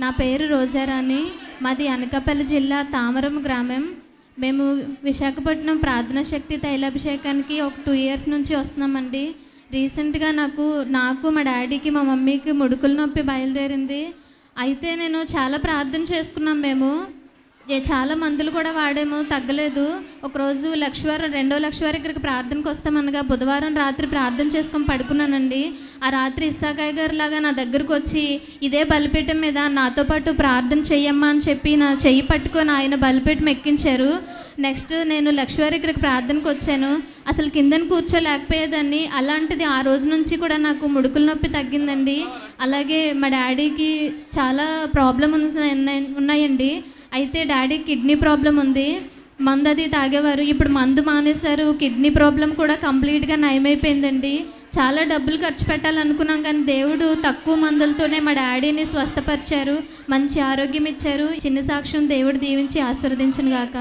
నా పేరు రోజారాణి. మాది అనకాపల్లి జిల్లా తామరం గ్రామం. మేము విశాఖపట్నం ప్రార్థనా శక్తి తైలాభిషేకానికి ఒక 2 ఇయర్స్ నుంచి వస్తున్నామండి. రీసెంట్గా నాకు మా డాడీకి మా మమ్మీకి ముడుకుల నొప్పి బయలుదేరింది. అయితే నేను చాలా ప్రార్థన చేసుకున్నాం. మేము చాలా మందులు కూడా వాడాము, తగ్గలేదు. ఒకరోజు రెండో లక్షవారి ఇక్కడికి ప్రార్థనకు వస్తామనగా బుధవారం రాత్రి ప్రార్థన చేసుకొని పడుకున్నానండి. ఆ రాత్రి ఇస్సాకాయ గారు లాగా నా దగ్గరకు వచ్చి ఇదే బలిపీఠం మీద నాతో పాటు ప్రార్థన చెయ్యమ్మా అని చెప్పి నా చెయ్యి పట్టుకొని ఆయన బలిపీఠం ఎక్కించారు. నెక్స్ట్ నేను లక్షవారి ఇక్కడికి ప్రార్థనకు వచ్చాను. అసలు కిందన కూర్చోలేకపోయేదాన్ని. అలాంటిది ఆ రోజు నుంచి కూడా నాకు ముడుకుల నొప్పి తగ్గిందండి. అలాగే మా డాడీకి చాలా ఉన్నాయండి. అయితే డాడీకి కిడ్నీ ప్రాబ్లం ఉంది. మందు అది తాగేవారు. ఇప్పుడు మందు మానేశారు. కిడ్నీ ప్రాబ్లం కూడా కంప్లీట్గా నయమైపోయిందండి. చాలా డబ్బులు ఖర్చు పెట్టాలనుకున్నాం, కానీ దేవుడు తక్కువ మందులతోనే మా డాడీని స్వస్థపరిచారు, మంచి ఆరోగ్యం ఇచ్చారు. చిన్న సాక్ష్యం దేవుడు దీవించి ఆశీర్వదించును గాక.